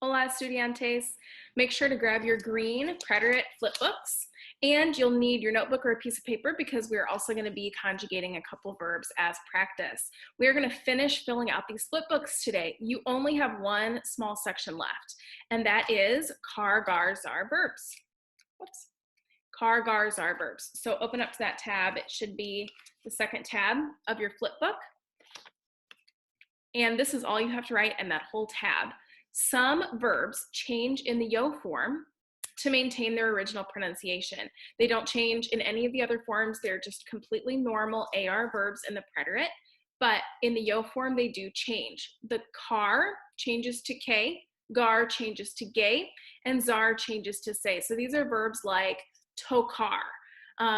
Hola, estudiantes. Make sure to grab your green Preterite flip books, and you'll need your notebook or a piece of paper because we're also going to be conjugating a couple verbs as practice. We're going to finish filling out these flip books today. You only have one small section left, and that is car, gar, zar verbs. Whoops. Car, gar, zar verbs. So open up to that tab. It should be the second tab of your flip book. And this is all you have to write in that whole tab. Some verbs change in the yo form to maintain their original pronunciation. They don't change in any of the other forms. They're just completely normal AR verbs in the preterite, but in the yo form, they do change. The car changes to K, gar changes to gay, and zar changes to say. So these are verbs like tokar.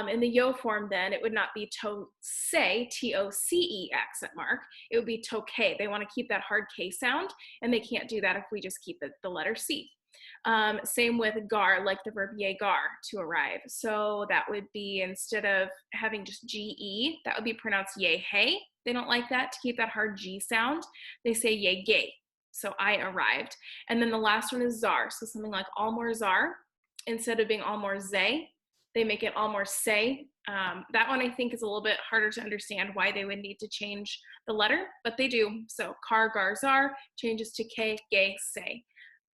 In the yo form, then, it would not be to-say, T-O-C-E accent mark. It would be to-K. They want to keep that hard K sound, and they can't do that if we just keep it the letter C. Same with gar, like the verb yegar, to arrive. So that would be, instead of having just G-E, that would be pronounced ye-hey. They don't like that, to keep that hard G sound. They say ye-gay. So I arrived. And then the last one is zar. So something like almor zar, instead of being almor zay, they make it almor say. That one I think is a little bit harder to understand why they would need to change the letter, but they do. So car, gar, zar changes to K, gay, say.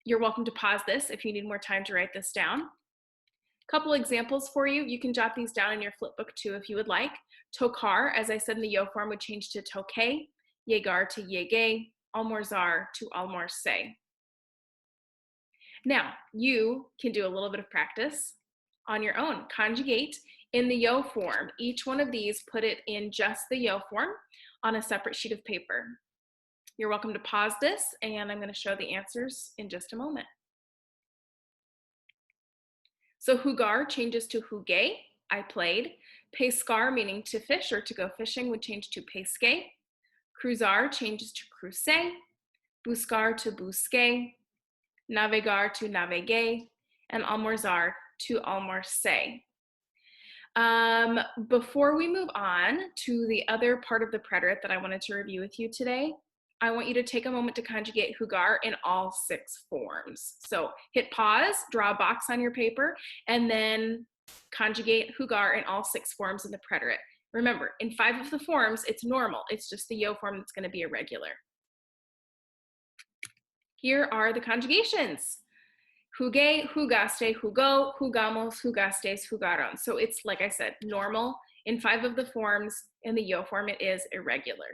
You're welcome to pause this if you need more time to write this down. A couple examples for you. You can jot these down in your flip book too if you would like. Tokar, as I said in the yo form, would change to tokay, yegar to yegay, almor zar to almor say. Now, you can do a little bit of practice on your own. Conjugate in the yo form. Each one of these, put it in just the yo form on a separate sheet of paper. You're welcome to pause this, and I'm going to show the answers in just a moment. So hugar changes to hugay, I played. Pescar, meaning to fish or to go fishing, would change to pesque. Cruzar changes to cruce. Buscar to busque. Navegar to navegue. And almorzar to almorce. Before we move on to the other part of the preterite that I wanted to review with you today, I want you to take a moment to conjugate hugar in all 6 forms. So hit pause, draw a box on your paper, and then conjugate hugar in all 6 forms in the preterite. Remember, in 5 of the forms, it's normal. It's just the yo form that's going to be irregular. Here are the conjugations. Jugué, jugaste, jugó, jugamos, jugastes, jugaron. So it's, like I said, normal. In 5 of the forms, in the yo form, it is irregular.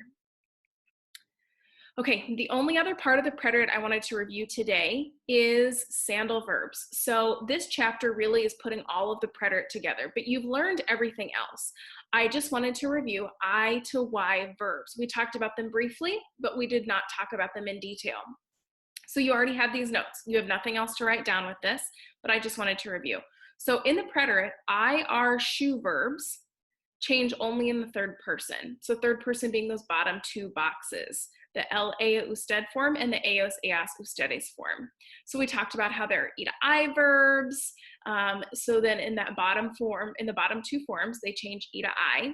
Okay, the only other part of the preterite I wanted to review today is sandal verbs. So this chapter really is putting all of the preterite together, but you've learned everything else. I just wanted to review I to Y verbs. We talked about them briefly, but we did not talk about them in detail. So you already have these notes. You have nothing else to write down with this, but I just wanted to review. So in the preterite, I, are, shoe verbs change only in the 3rd person. So 3rd person being those bottom 2 boxes, the el, ea, usted form and the eos, eas, ustedes form. So we talked about how there are e to I verbs. So then in that bottom form, in the bottom 2 forms, they change e to I.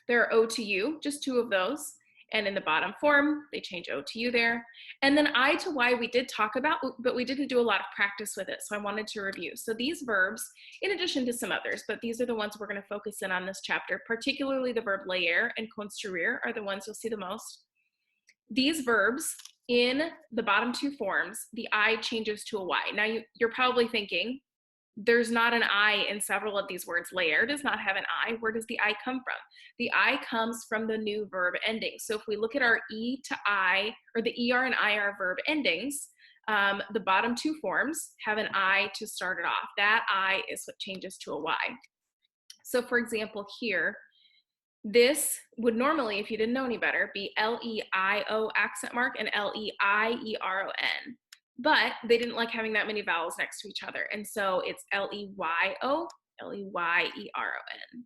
There are o to u, just 2 of those. And in the bottom form, they change O to U there. And then I to Y we did talk about, but we didn't do a lot of practice with it, so I wanted to review. So these verbs, in addition to some others, but these are the ones we're going to focus in on this chapter, particularly the verb leer and construir are the ones you'll see the most. These verbs, in the bottom 2 forms, the I changes to a Y. Now you're probably thinking, there's not an I in several of these words. Leer does not have an I. Where does the I come from? The I comes from the new verb ending. So if we look at our E to I, or the ER and IR verb endings, the bottom 2 forms have an I to start it off. That I is what changes to a Y. So for example here, this would normally, if you didn't know any better, be L-E-I-O accent mark and L-E-I-E-R-O-N. But they didn't like having that many vowels next to each other. And so it's L-E-Y-O, L-E-Y-E-R-O-N.